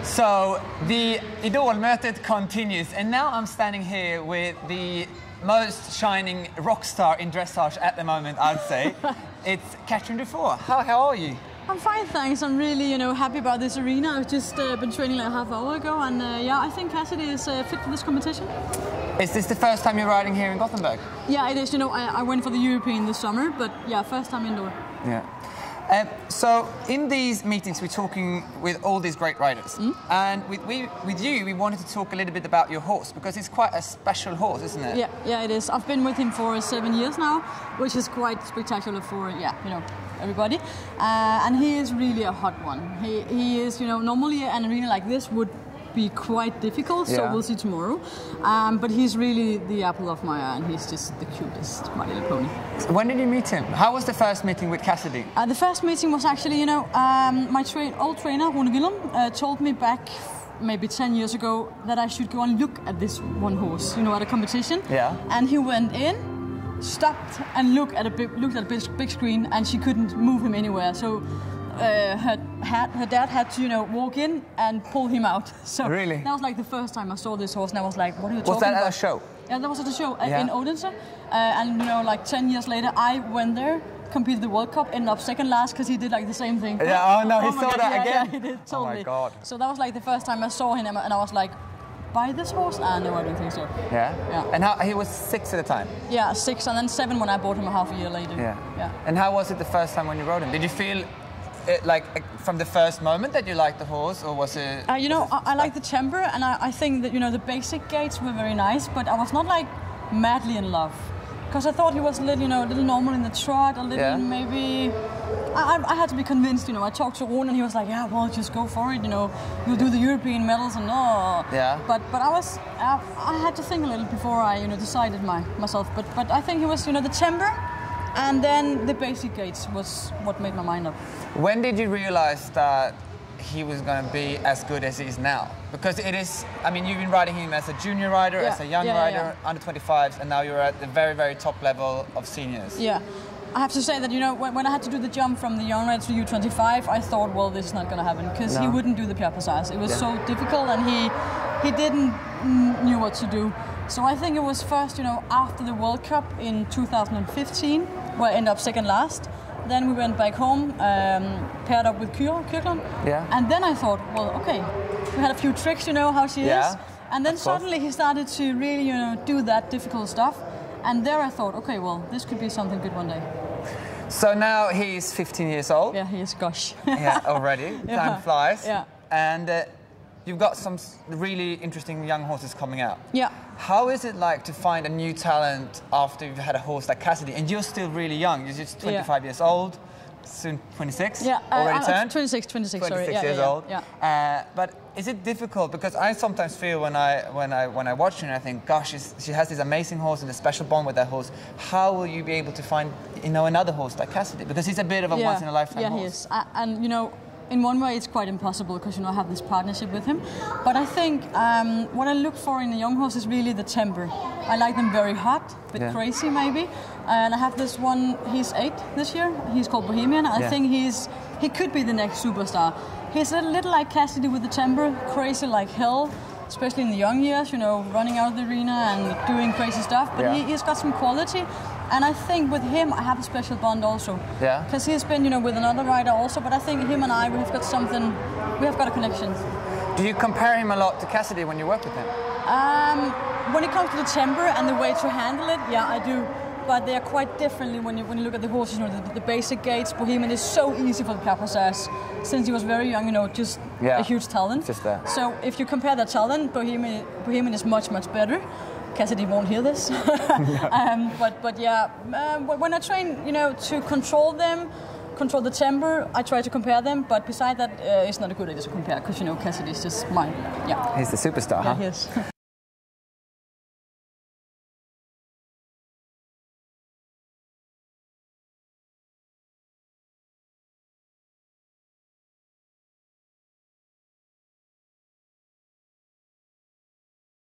So the Idol-mötet continues, and now I'm standing here with the most shining rock star in dressage at the moment, I'd say. It's Cathrine Dufour. How are you? I'm fine, thanks. I'm really, happy about this arena. I've just been training like a half hour ago, and yeah, I think Cassidy is fit for this competition. Is this the first time you're riding here in Gothenburg? Yeah, it is. I went for the European this summer, but yeah, first time indoor. Yeah. So in these meetings, we're talking with all these great riders, and with you, we wanted to talk a little bit about your horse, because it's quite a special horse, isn't it? Yeah, it is. I've been with him for 7 years now, which is quite spectacular for everybody. And he is really a hot one. He is, normally an arena like this would be quite difficult, so we'll see tomorrow. But he's really the apple of my eye, and he's just the cutest, my little pony. So when did you meet him? How was the first meeting with Cassidy? The first meeting was actually, my old trainer, Rune Willem, told me back maybe 10 years ago that I should go and look at this one horse, at a competition. Yeah. And he went in, stopped, and looked at a big screen, and she couldn't move him anywhere. So her dad had to, walk in and pull him out. So really? That was like the first time I saw this horse, and I was like, what are you talking about? Was that at a show? Yeah, that was at a show in Odense. And, like 10 years later, I went there, competed the World Cup, ended up second last because he did like the same thing. Yeah, oh no, he saw that again? Yeah, he did, totally. Oh my God. So that was like the first time I saw him, and I was like, buy this horse? No, I don't think so. Yeah? And he was 6 at the time? Yeah, 6, and then 7 when I bought him a half a year later. Yeah. And how was it the first time when you rode him? Did you feel like from the first moment that you liked the horse, or was it? I like the temper, and I think that the basic gaits were very nice, but I was not like madly in love, because I thought he was a little normal in the trot, a little maybe. I had to be convinced. I talked to Rune, and he was like, "Yeah, well, just go for it. You'll do the European medals and all." Yeah. But I had to think a little before I decided myself. But I think it was the temper. And then the basic gaits was what made my mind up. When did you realize that he was going to be as good as he is now? Because it is, you've been riding him as a junior rider, as a young rider, under 25s, and now you're at the very, very top level of seniors. Yeah. I have to say that, when I had to do the jump from the young rider to U25, I thought, well, this is not going to happen, because he wouldn't do the Pierre Passage. It was so difficult, and he didn't knew what to do. So I think it was first, after the World Cup in 2015, where I ended up second last. Then we went back home, paired up with Kyrklund. Yeah. And then I thought, well, okay, we had a few tricks, how she is. And then suddenly he started to really, do that difficult stuff. And there I thought, okay, well, this could be something good one day. So now he's 15 years old. Yeah, he is, gosh. Yeah, already. Time flies. Yeah. And you've got some really interesting young horses coming out. Yeah. How is it like to find a new talent after you've had a horse like Cassidy, and you're still really young? You're just 25 years old, soon 26. Yeah. Already turned. 26 sorry. Years old. Yeah. But is it difficult? Because I sometimes feel when I watch her, I think, gosh, she has this amazing horse and a special bond with that horse. How will you be able to find another horse like Cassidy? Because he's a bit of a once in a lifetime horse. Yeah, he is. And in one way, it's quite impossible because I have this partnership with him. But I think what I look for in a young horse is really the temper. I like them very hot, a bit crazy maybe. And I have this one. He's 8 this year. He's called Bohemian. I think he could be the next superstar. He's a little like Cassidy with the temper, crazy like hell, especially in the young years. Running out of the arena and doing crazy stuff. But he's got some quality. And I think with him, I have a special bond also. Yeah. Because he's been, with another rider also. But I think him and we have got something. We have got a connection. Do you compare him a lot to Cassidy when you work with him? When it comes to the temper and the way to handle it, yeah, I do. But they are quite differently when you look at the horses. The basic gaits. Bohemian is so easy for the Pierre Passage. Since he was very young, just a huge talent. Just there. So if you compare that talent, Bohemian is much, much better. Cassidy won't hear this. But yeah, when I train, to control the temper, I try to compare them. But beside that, it's not a good idea to compare because Cassidy is just mine. Yeah. He's the superstar, huh? Yeah, he is.